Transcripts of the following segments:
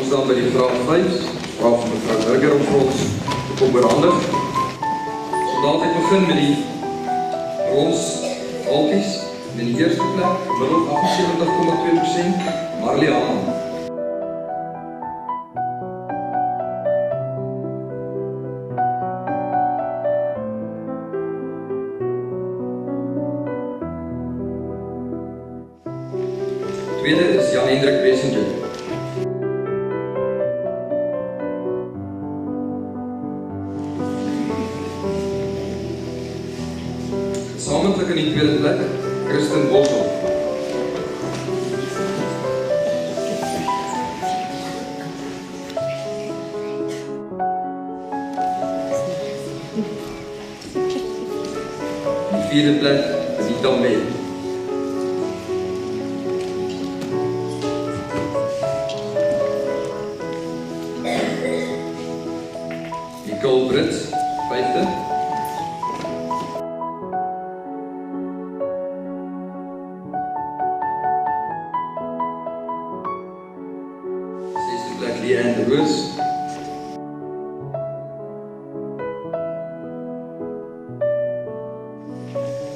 ons dan bij die vraag 5, waarvan mevrouw Burger op ons komt behandeld. Zodat ik begin met die brons alkies. In de eerste plek, gemiddeld 78,2%, Marley Hamann. Tweede is Jan-Hendrik Bessinger. Gezamenlijk in die tweede plek, Kristen Boshoff. Die vierde plek, Anita May. Nicole Brits, vijfde. Zesde plek, Leanne de Roos.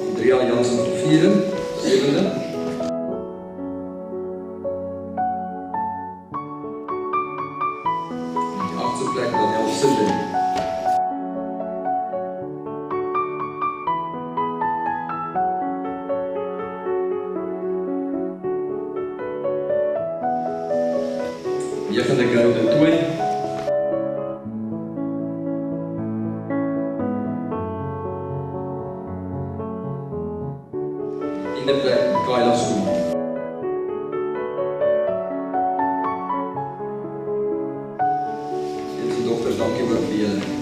Andrea Jansen op vierde, zevende. Achtste plek, Daniel Sinding. Negende, Gerald de Tooi. Tiende plek, Kyla Schoeman. Dit is de dokters, dank je voor het